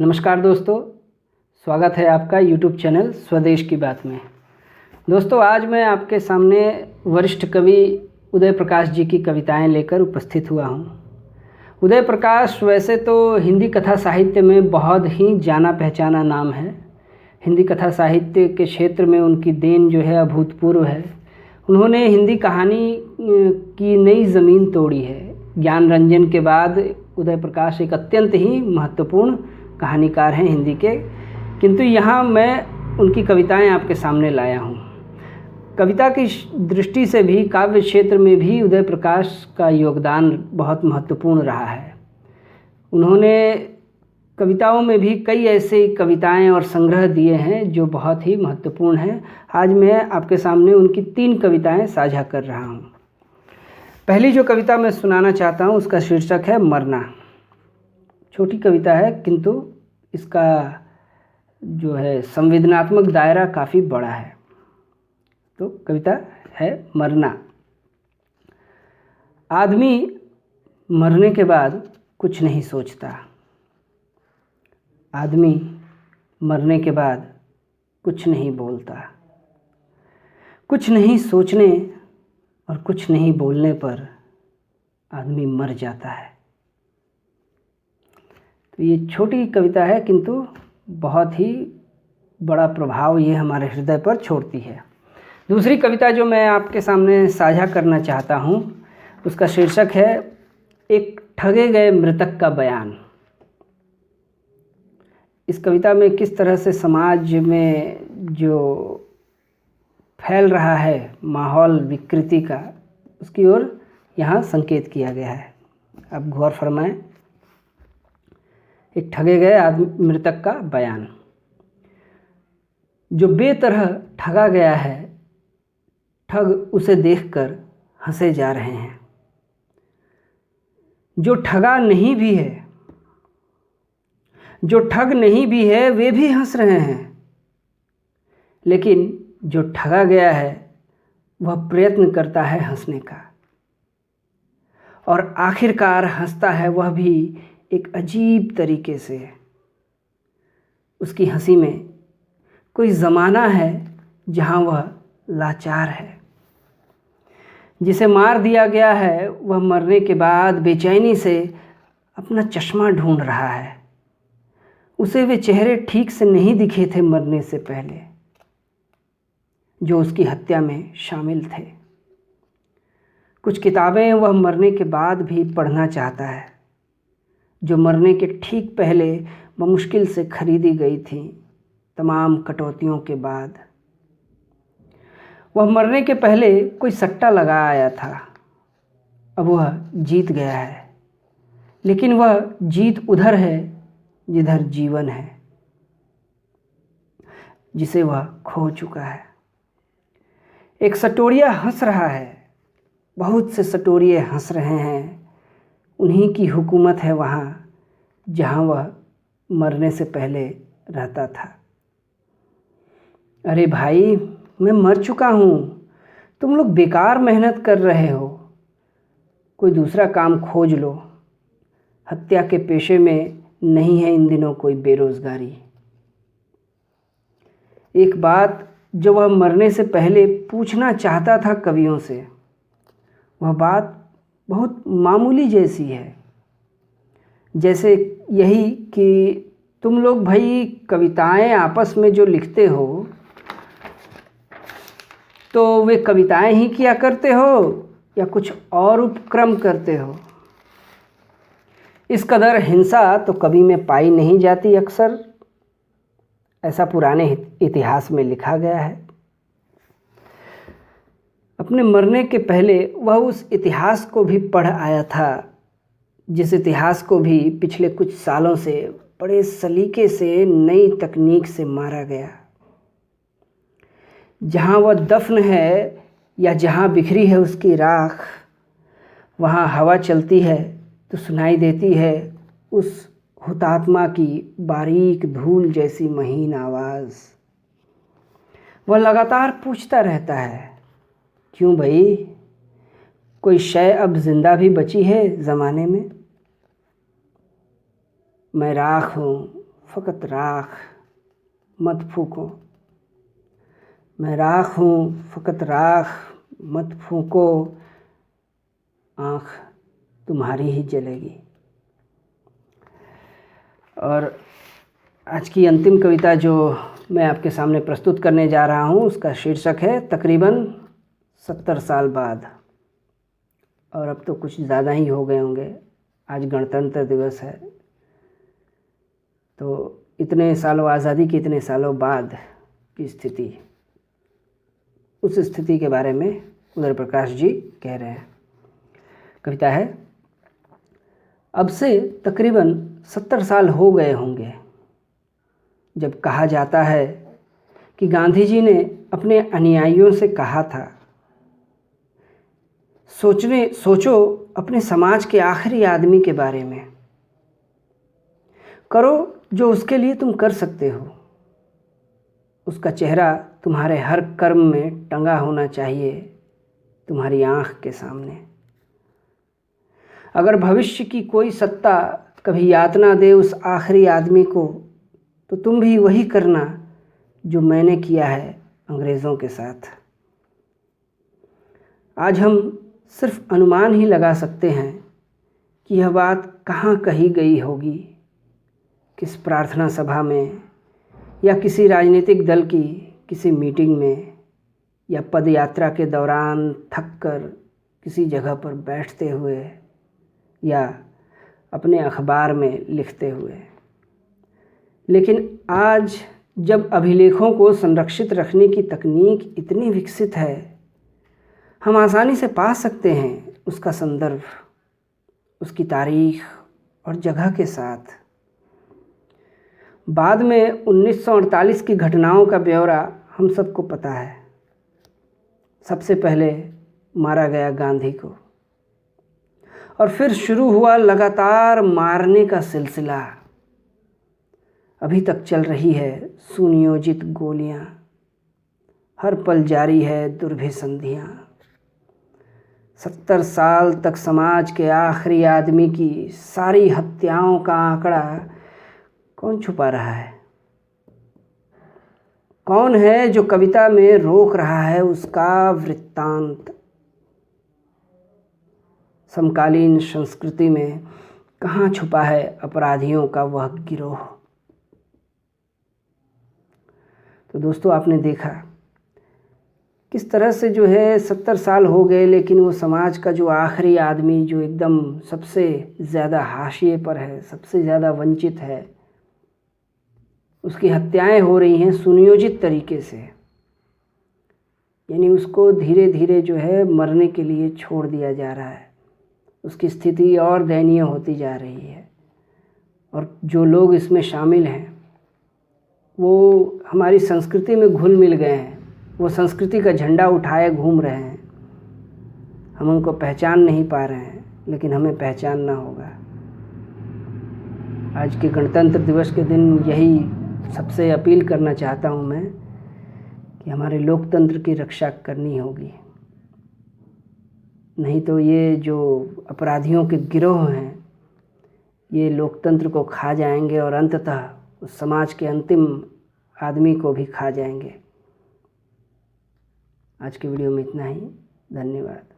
नमस्कार दोस्तों, स्वागत है आपका YouTube चैनल स्वदेश की बात में। दोस्तों, आज मैं आपके सामने वरिष्ठ कवि उदय प्रकाश जी की कविताएं लेकर उपस्थित हुआ हूं। उदय प्रकाश वैसे तो हिंदी कथा साहित्य में बहुत ही जाना पहचाना नाम है। हिंदी कथा साहित्य के क्षेत्र में उनकी देन जो है अभूतपूर्व है। उन्होंने हिंदी कहानी की नई ज़मीन तोड़ी है। ज्ञान रंजन के बाद उदय प्रकाश एक अत्यंत ही महत्वपूर्ण कहानीकार हैं हिंदी के, किंतु यहाँ मैं उनकी कविताएं आपके सामने लाया हूँ। कविता की दृष्टि से भी, काव्य क्षेत्र में भी उदय प्रकाश का योगदान बहुत महत्वपूर्ण रहा है। उन्होंने कविताओं में भी कई ऐसे कविताएं और संग्रह दिए हैं जो बहुत ही महत्वपूर्ण हैं। आज मैं आपके सामने उनकी 3 कविताएं साझा कर रहा हूँ। पहली जो कविता मैं सुनाना चाहता हूँ उसका शीर्षक है मरना। छोटी कविता है, किंतु इसका जो है संवेदनात्मक दायरा काफ़ी बड़ा है। तो कविता है मरना। आदमी मरने के बाद कुछ नहीं सोचता। आदमी मरने के बाद कुछ नहीं बोलता। कुछ नहीं सोचने और कुछ नहीं बोलने पर आदमी मर जाता है। तो ये छोटी कविता है, किंतु बहुत ही बड़ा प्रभाव ये हमारे हृदय पर छोड़ती है। दूसरी कविता जो मैं आपके सामने साझा करना चाहता हूँ उसका शीर्षक है एक ठगे गए मृतक का बयान। इस कविता में किस तरह से समाज में जो फैल रहा है माहौल विकृति का, उसकी ओर यहाँ संकेत किया गया है। आप गौर फरमाएं। एक ठगे गए मृतक का बयान। जो बेतरह ठगा गया है, ठग उसे देखकर हंसे जा रहे हैं। जो ठगा नहीं भी है, जो ठग नहीं भी है, वे भी हंस रहे हैं। लेकिन जो ठगा गया है वह प्रयत्न करता है हंसने का, और आखिरकार हंसता है वह भी एक अजीब तरीके से। उसकी हंसी में कोई ज़माना है जहाँ वह लाचार है। जिसे मार दिया गया है वह मरने के बाद बेचैनी से अपना चश्मा ढूंढ रहा है। उसे वे चेहरे ठीक से नहीं दिखे थे मरने से पहले, जो उसकी हत्या में शामिल थे। कुछ किताबें वह मरने के बाद भी पढ़ना चाहता है, जो मरने के ठीक पहले बमुश्किल से खरीदी गई थी तमाम कटौतियों के बाद। वह मरने के पहले कोई सट्टा लगा आया था, अब वह जीत गया है। लेकिन वह जीत उधर है जिधर जीवन है, जिसे वह खो चुका है। एक सटोरिया हंस रहा है, बहुत से सटोरिये हंस रहे हैं। उन्हीं की हुकूमत है वहाँ जहाँ वह मरने से पहले रहता था। अरे भाई, मैं मर चुका हूँ, तुम लोग बेकार मेहनत कर रहे हो, कोई दूसरा काम खोज लो। हत्या के पेशे में नहीं है इन दिनों कोई बेरोजगारी। एक बात जो वह मरने से पहले पूछना चाहता था कवियों से, वह बात बहुत मामूली जैसी है। जैसे यही कि तुम लोग भाई कविताएं आपस में जो लिखते हो, तो वे कविताएं ही किया करते हो या कुछ और उपक्रम करते हो। इस कदर हिंसा तो कवि में पाई नहीं जाती अक्सर, ऐसा पुराने इतिहास में लिखा गया है। अपने मरने के पहले वह उस इतिहास को भी पढ़ आया था, जिस इतिहास को भी पिछले कुछ सालों से बड़े सलीके से नई तकनीक से मारा गया। जहाँ वह दफन है या जहाँ बिखरी है उसकी राख, वहाँ हवा चलती है तो सुनाई देती है उस हुतात्मा की बारीक धूल जैसी महीन आवाज़। वह लगातार पूछता रहता है, क्यों भाई, कोई शय अब जिंदा भी बची है ज़माने में? मैं राख हूँ, फ़कत राख मत फूको। मैं राख हूँ फ़कत राख मत फूको, आँख तुम्हारी ही जलेगी। और आज की अंतिम कविता जो मैं आपके सामने प्रस्तुत करने जा रहा हूँ उसका शीर्षक है तकरीबन 70 साल बाद। और अब तो कुछ ज़्यादा ही हो गए होंगे, आज गणतंत्र दिवस है, तो इतने सालों आज़ादी के इतने सालों बाद की स्थिति, उस स्थिति के बारे में उदय प्रकाश जी कह रहे हैं। कविता है, अब से तकरीबन 70 साल हो गए होंगे जब कहा जाता है कि गांधी जी ने अपने अनुयायियों से कहा था, सोचो अपने समाज के आखिरी आदमी के बारे में, करो जो उसके लिए तुम कर सकते हो। उसका चेहरा तुम्हारे हर कर्म में टंगा होना चाहिए, तुम्हारी आँख के सामने। अगर भविष्य की कोई सत्ता कभी यातना दे उस आखिरी आदमी को, तो तुम भी वही करना जो मैंने किया है अंग्रेज़ों के साथ। आज हम सिर्फ अनुमान ही लगा सकते हैं कि यह बात कहाँ कही गई होगी, किस प्रार्थना सभा में, या किसी राजनीतिक दल की किसी मीटिंग में, या पदयात्रा के दौरान थककर किसी जगह पर बैठते हुए, या अपने अखबार में लिखते हुए। लेकिन आज जब अभिलेखों को संरक्षित रखने की तकनीक इतनी विकसित है, हम आसानी से पा सकते हैं उसका संदर्भ, उसकी तारीख और जगह के साथ। बाद में 1948 की घटनाओं का ब्यौरा हम सबको पता है। सबसे पहले मारा गया गांधी को, और फिर शुरू हुआ लगातार मारने का सिलसिला। अभी तक चल रही है सुनियोजित गोलियां, हर पल जारी है दुर्भिसंधियां। 70 साल तक समाज के आखिरी आदमी की सारी हत्याओं का आंकड़ा कौन छुपा रहा है? कौन है जो कविता में रोक रहा है उसका वृत्तांत? समकालीन संस्कृति में कहाँ छुपा है अपराधियों का वह गिरोह? तो दोस्तों, आपने देखा किस तरह से जो है 70 साल हो गए, लेकिन वो समाज का जो आखिरी आदमी, जो एकदम सबसे ज़्यादा हाशिए पर है, सबसे ज़्यादा वंचित है, उसकी हत्याएं हो रही हैं सुनियोजित तरीके से। यानी उसको धीरे धीरे जो है मरने के लिए छोड़ दिया जा रहा है। उसकी स्थिति और दयनीय होती जा रही है, और जो लोग इसमें शामिल हैं वो हमारी संस्कृति में घुल मिल गए हैं। वो संस्कृति का झंडा उठाए घूम रहे हैं। हम उनको पहचान नहीं पा रहे हैं, लेकिन हमें पहचानना होगा। आज के गणतंत्र दिवस के दिन यही सबसे अपील करना चाहता हूँ मैं कि हमारे लोकतंत्र की रक्षा करनी होगी। नहीं तो ये जो अपराधियों के गिरोह हैं, ये लोकतंत्र को खा जाएंगे और अंततः उस समाज के अंतिम आदमी को भी खा जाएंगे। आज के वीडियो में इतना ही। धन्यवाद।